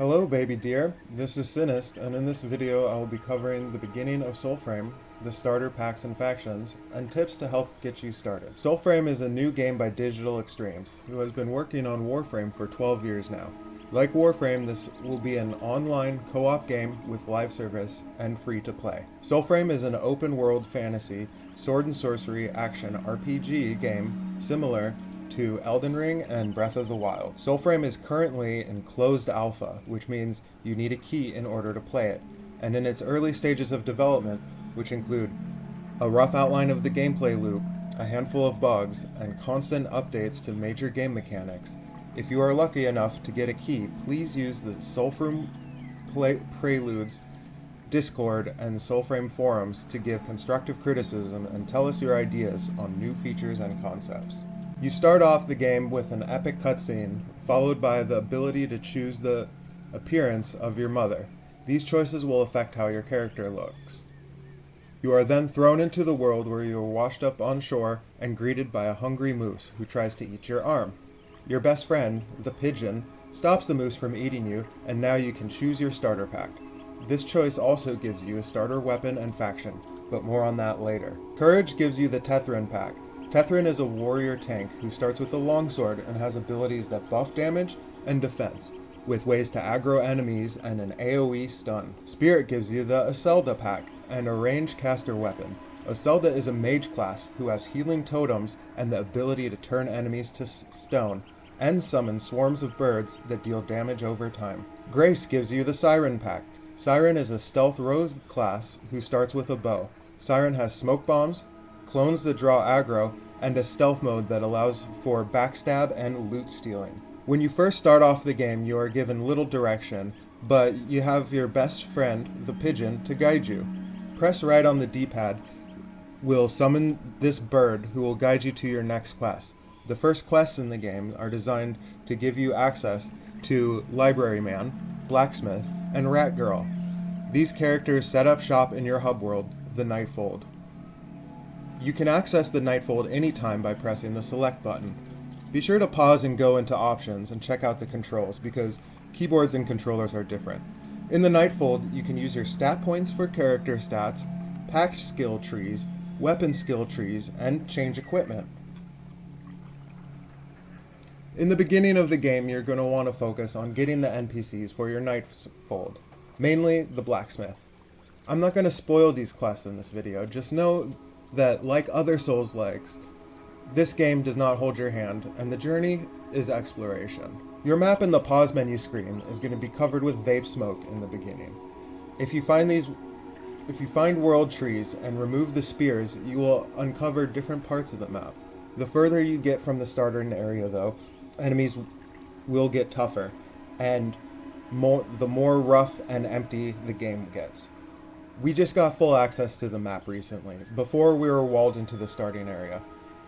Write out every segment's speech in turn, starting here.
Hello baby dear, this is Sinist, and in this video I will be covering the beginning of Soulframe, the starter packs and factions, and tips to help get you started. Soulframe is a new game by Digital Extremes, who has been working on Warframe for 12 years now. Like Warframe, this will be an online co-op game with live service and free to play. Soulframe is an open world fantasy, sword and sorcery action RPG game similar to Elden Ring and Breath of the Wild. Soulframe is currently in closed alpha, which means you need a key in order to play it, and in its early stages of development, which include a rough outline of the gameplay loop, a handful of bugs, and constant updates to major game mechanics. If you are lucky enough to get a key, please use the Soulframe Preludes Discord and Soulframe forums to give constructive criticism and tell us your ideas on new features and concepts. You start off the game with an epic cutscene, followed by the ability to choose the appearance of your mother. These choices will affect how your character looks. You are then thrown into the world where you are washed up on shore and greeted by a hungry moose who tries to eat your arm. Your best friend, the pigeon, stops the moose from eating you, and now you can choose your starter pack. This choice also gives you a starter weapon and faction, but more on that later. Courage gives you the Tethrin pack. Tethrin is a warrior tank who starts with a longsword and has abilities that buff damage and defense, with ways to aggro enemies and an AoE stun. Spirit gives you the Iselda pack and a range caster weapon. Iselda is a mage class who has healing totems and the ability to turn enemies to stone and summon swarms of birds that deal damage over time. Grace gives you the Siren pack. Siren is a stealth rogue class who starts with a bow. Siren has smoke bombs, clones that draw aggro, and a stealth mode that allows for backstab and loot stealing. When you first start off the game, you are given little direction, but you have your best friend, the pigeon, to guide you. Press right on the D-pad will summon this bird who will guide you to your next quest. The first quests in the game are designed to give you access to Library Man, Blacksmith, and Rat Girl. These characters set up shop in your hub world, the Nightfold. You can access the Nightfold anytime by pressing the select button. Be sure to pause and go into options and check out the controls because keyboards and controllers are different. In the Nightfold, you can use your stat points for character stats, packed skill trees, weapon skill trees, and change equipment. In the beginning of the game, you're going to want to focus on getting the NPCs for your Nightfold, mainly the Blacksmith. I'm not going to spoil these quests in this video, just know that, like other Souls-likes, this game does not hold your hand, and the journey is exploration. Your map in the pause menu screen is going to be covered with vape smoke in the beginning. If you find world trees and remove the spears, you will uncover different parts of the map. The further you get from the starting area, though, enemies will get tougher, and the more rough and empty the game gets. We just got full access to the map recently, before we were walled into the starting area.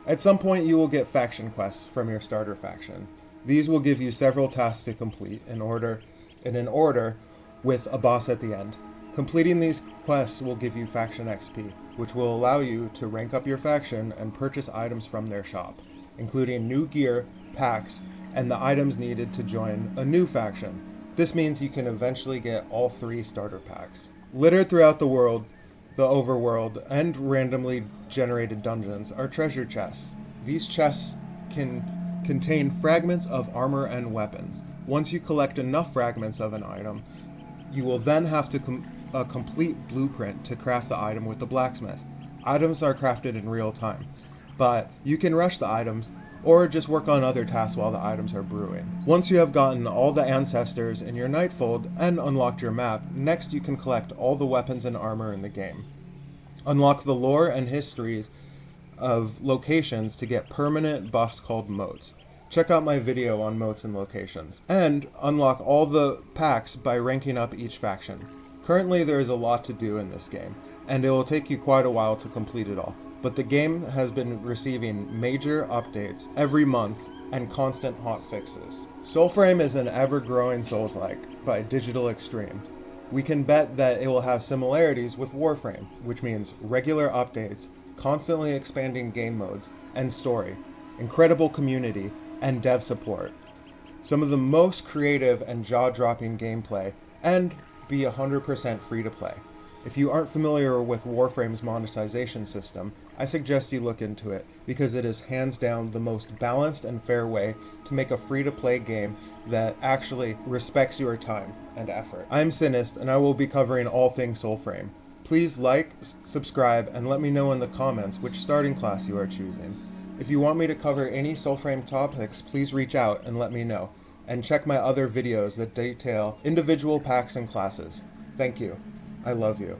At some point you will get faction quests from your starter faction. These will give you several tasks to complete in an order with a boss at the end. Completing these quests will give you faction XP, which will allow you to rank up your faction and purchase items from their shop, including new gear, packs, and the items needed to join a new faction. This means you can eventually get all 3 starter packs. Littered throughout the world, the overworld, and randomly generated dungeons are treasure chests. These chests can contain fragments of armor and weapons. Once you collect enough fragments of an item, you will then have to a complete blueprint to craft the item with the blacksmith. Items are crafted in real time, but you can rush the items or just work on other tasks while the items are brewing. Once you have gotten all the ancestors in your Nightfold and unlocked your map, next you can collect all the weapons and armor in the game. Unlock the lore and histories of locations to get permanent buffs called motes. Check out my video on motes and locations. And unlock all the packs by ranking up each faction. Currently there is a lot to do in this game, and it will take you quite a while to complete it all. But the game has been receiving major updates every month and constant hot fixes. Soulframe is an ever-growing Souls-like by Digital Extremes. We can bet that it will have similarities with Warframe, which means regular updates, constantly expanding game modes and story, incredible community, and dev support. some of the most creative and jaw-dropping gameplay, and be 100% free to play. If you aren't familiar with Warframe's monetization system, I suggest you look into it because it is hands down the most balanced and fair way to make a free-to-play game that actually respects your time and effort. I'm Sinist, and I will be covering all things Soulframe. Please like, subscribe, and let me know in the comments which starting class you are choosing. If you want me to cover any Soulframe topics, please reach out and let me know. And check my other videos that detail individual packs and classes. Thank you. I love you.